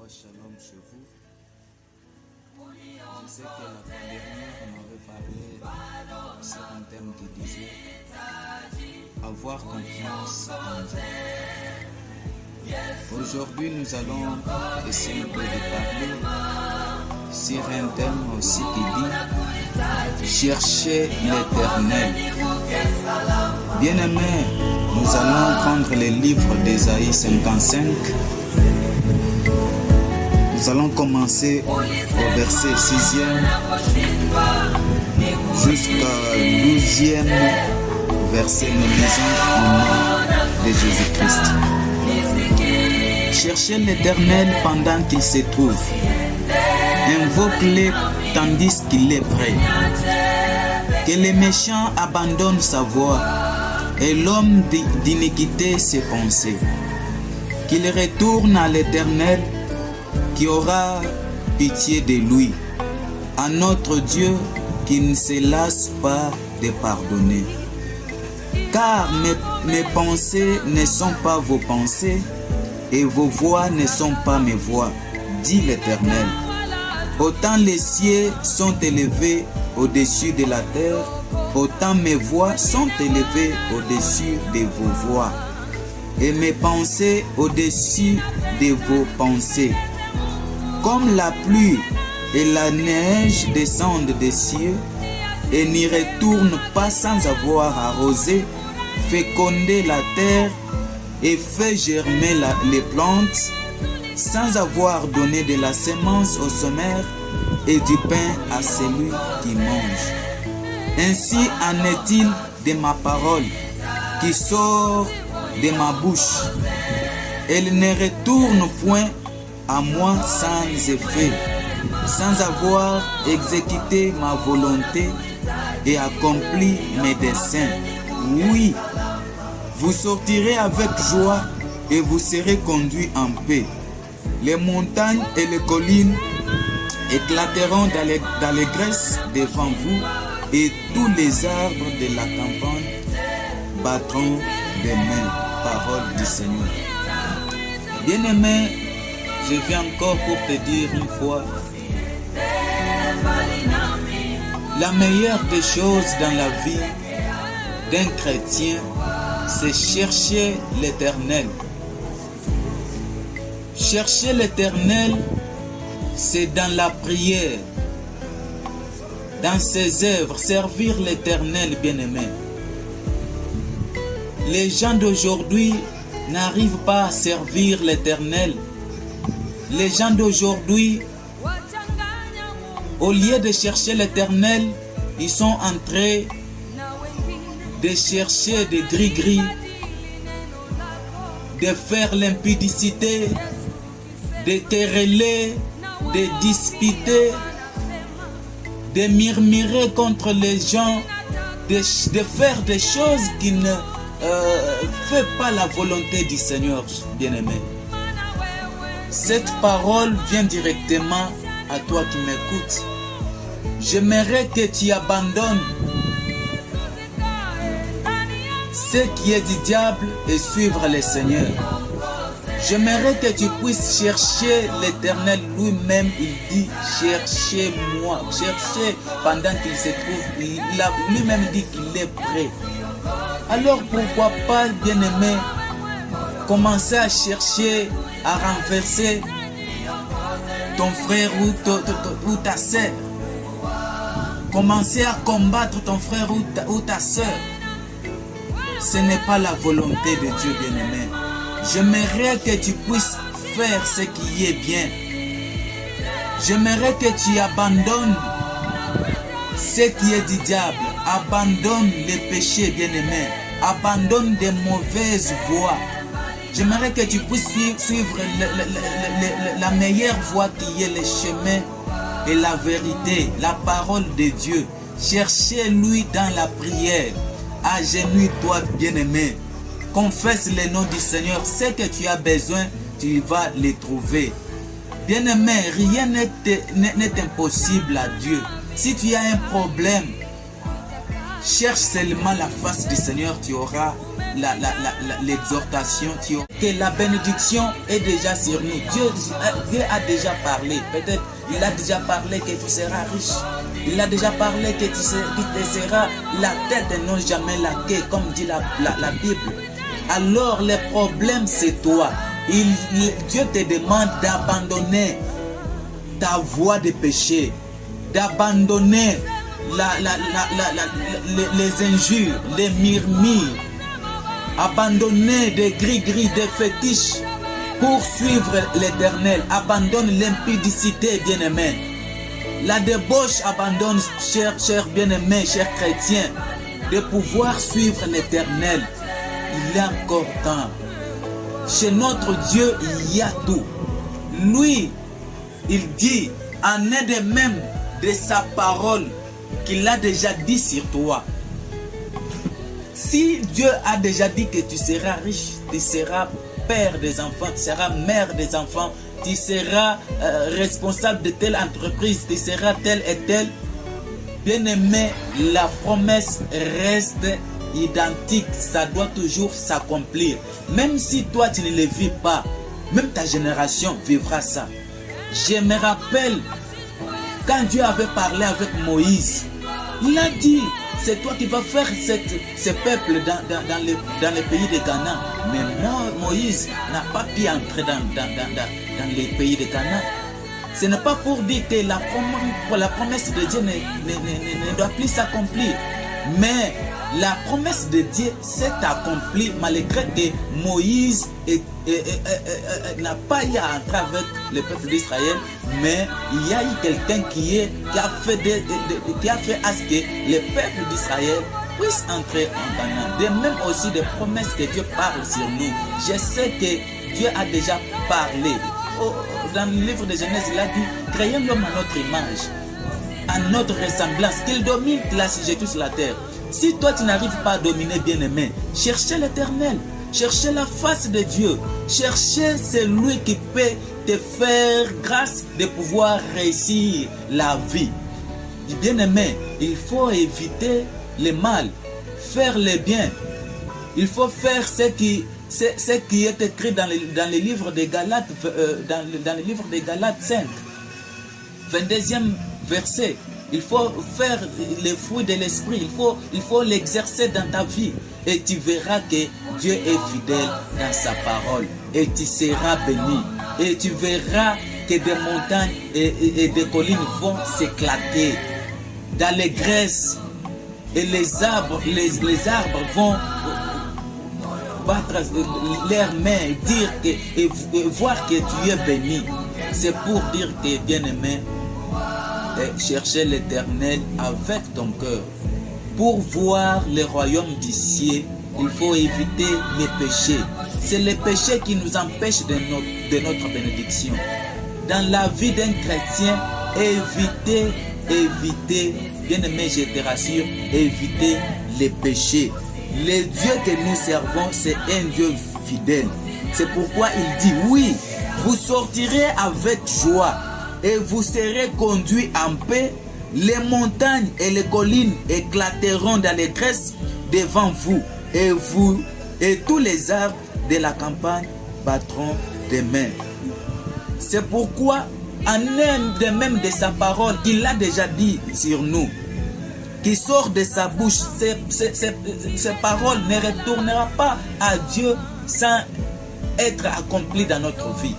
Shalom chez vous. Je sais que la fois dernière, on avait parlé sur un thème qui disait avoir confiance en Dieu. Aujourd'hui, nous allons essayer de parler sur un thème aussi qui dit chercher l'Éternel. Bien-aimés, nous allons prendre le livre d'Ésaïe 55. Nous allons commencer au verset 6e jusqu'à 12e verset, nous lisons au nom de Jésus-Christ. Cherchez l'Éternel pendant qu'il se trouve. Invoque-le tandis qu'il est prêt. Que les méchants abandonnent sa voie et l'homme d'iniquité ses pensées. Qu'il retourne à l'Éternel qui aura pitié de lui, à notre Dieu qui ne se lasse pas de pardonner. Car mes pensées ne sont pas vos pensées et vos voix ne sont pas mes voix, dit l'Éternel. Autant les cieux sont élevés au-dessus de la terre, autant mes voix sont élevées au-dessus de vos voix, et mes pensées au-dessus de vos pensées. Comme la pluie et la neige descendent des cieux et n'y retournent pas sans avoir arrosé, fécondé la terre et fait germer les plantes, sans avoir donné de la semence au semeur et du pain à celui qui mange. Ainsi en est-il de ma parole qui sort de ma bouche. Elle ne retourne point à moi sans effet, sans avoir exécuté ma volonté et accompli mes desseins. Oui, vous sortirez avec joie et vous serez conduits en paix. Les montagnes et les collines éclateront d'allégresse devant vous et tous les arbres de la campagne battront des mains. Parole du Seigneur. Bien-aimé, je viens encore pour te dire une fois, la meilleure des choses dans la vie d'un chrétien, c'est chercher l'Éternel. Chercher l'Éternel, c'est dans la prière, dans ses œuvres, servir l'Éternel, bien-aimé. Les gens d'aujourd'hui n'arrivent pas à servir l'Éternel. Les gens d'aujourd'hui, au lieu de chercher l'Éternel, ils sont en train de chercher des gris-gris, de faire l'impudicité, de quereller, de disputer, de murmurer contre les gens, de faire des choses qui ne font pas la volonté du Seigneur, bien-aimé. Cette parole vient directement à toi qui m'écoutes. J'aimerais que tu abandonnes ce qui est du diable et suivre le Seigneur. J'aimerais que tu puisses chercher l'Éternel lui-même. Il dit cherchez-moi, cherchez pendant qu'il se trouve. Il a lui-même dit qu'il est prêt. Alors pourquoi pas, bien-aimé, commencer à chercher à renverser ton frère ou ta soeur. Commencer à combattre ton frère ou ta soeur. Ce n'est pas la volonté de Dieu, bien-aimé. J'aimerais que tu puisses faire ce qui est bien. J'aimerais que tu abandonnes ce qui est du diable. Abandonne les péchés, bien-aimé. Abandonne des mauvaises voies. J'aimerais que tu puisses suivre la meilleure voie qui est le chemin et la vérité, la parole de Dieu. Cherchez-lui dans la prière. Agenouille-toi, bien-aimé. Confesse le nom du Seigneur. Ce que tu as besoin, tu vas le trouver. Bien-aimé, rien n'est impossible à Dieu. Si tu as un problème, Cherche seulement la face du Seigneur, tu auras l'exhortation, que la bénédiction est déjà sur nous. Dieu a déjà parlé. Peut-être il a déjà parlé que tu seras riche. Il a déjà parlé que tu seras la tête et non jamais la queue, comme dit la Bible. Alors le problème c'est toi. Dieu te demande d'abandonner ta voie de péché, d'abandonner les injures, les murmures, abandonner des gris-gris, des fétiches pour suivre l'Éternel. Abandonne l'impudicité, bien-aimé. La débauche abandonne, cher bien-aimé, cher chrétien, de pouvoir suivre l'Éternel. Il est encore temps. Chez notre Dieu, il y a tout. Lui, il dit, en aide même de sa parole qu'il a déjà dit sur toi. Si Dieu a déjà dit que tu seras riche, tu seras père des enfants, tu seras mère des enfants, tu seras responsable de telle entreprise, tu seras tel et tel, bien-aimé, la promesse reste identique, ça doit toujours s'accomplir. Même si toi tu ne le vis pas, même ta génération vivra ça. Je me rappelle quand Dieu avait parlé avec Moïse, il a dit, c'est toi qui vas faire ce peuple dans les pays de Canaan. Mais Moïse n'a pas pu entrer dans les pays de Canaan. Ce n'est pas pour dire que la promesse de Dieu ne doit plus s'accomplir. Mais la promesse de Dieu s'est accomplie malgré que Moïse n'a pas eu à entrer avec le peuple d'Israël, mais il y a eu quelqu'un qui a fait à ce que le peuple d'Israël puisse entrer en Canaan. De même aussi des promesses que Dieu parle sur nous. Je sais que Dieu a déjà parlé. Dans le livre de Genèse, il a dit, créons l'homme à notre image, à notre ressemblance, qu'il domine la sujeté sur la terre. Si toi tu n'arrives pas à dominer, bien-aimé, cherchez l'Éternel, cherchez la face de Dieu, cherchez celui qui peut te faire grâce de pouvoir réussir la vie. Bien-aimé, il faut éviter le mal, faire le bien. Il faut faire ce qui est écrit dans le livre de Galates, dans le livre de Galates 5, 22e verset. Il faut faire les fruits de l'esprit. Il faut l'exercer dans ta vie. Et tu verras que Dieu est fidèle dans sa parole. Et tu seras béni. Et tu verras que des montagnes et des collines vont s'éclater. Dans les graisses. Et les arbres vont battre leurs mains et voir que tu es béni. C'est pour dire que, bien-aimé, chercher l'Éternel avec ton cœur. Pour voir le royaume du ciel, il faut éviter les péchés. C'est les péchés qui nous empêchent de notre bénédiction. Dans la vie d'un chrétien, évitez, bien aimé, je te rassure, évitez les péchés. Le Dieu que nous servons, c'est un Dieu fidèle. C'est pourquoi il dit, oui, vous sortirez avec joie et vous serez conduits en paix. Les montagnes et les collines éclateront d'allégresse devant vous, et tous les arbres de la campagne battront des mains. C'est pourquoi, en un de même de sa parole, qu'il a déjà dit sur nous, qui sort de sa bouche, ces paroles ne retourneront pas à Dieu sans être accomplies dans notre vie,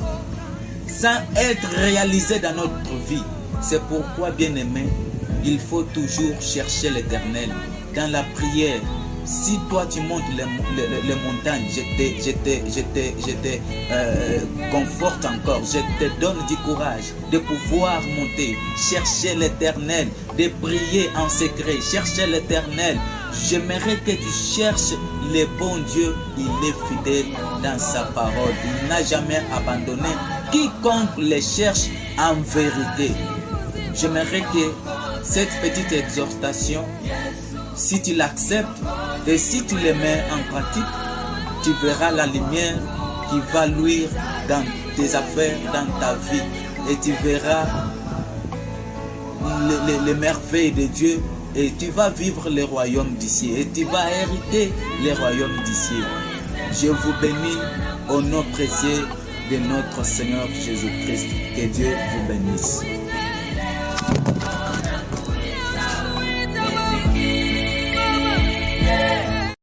sans être réalisées dans notre vie. C'est pourquoi, bien-aimé, il faut toujours chercher l'Éternel dans la prière. Si toi tu montes les montagnes, je te conforte encore, je te donne du courage de pouvoir monter, chercher l'Éternel, de prier en secret, chercher l'Éternel. J'aimerais que tu cherches le bon Dieu, il est fidèle dans sa parole, il n'a jamais abandonné quiconque le cherche en vérité. J'aimerais que cette petite exhortation, si tu l'acceptes et si tu le mets en pratique, tu verras la lumière qui va luire dans tes affaires, dans ta vie. Et tu verras les merveilles de Dieu et tu vas vivre le royaume d'ici et tu vas hériter le royaume d'ici. Je vous bénis au nom précieux de notre Seigneur Jésus-Christ. Que Dieu vous bénisse.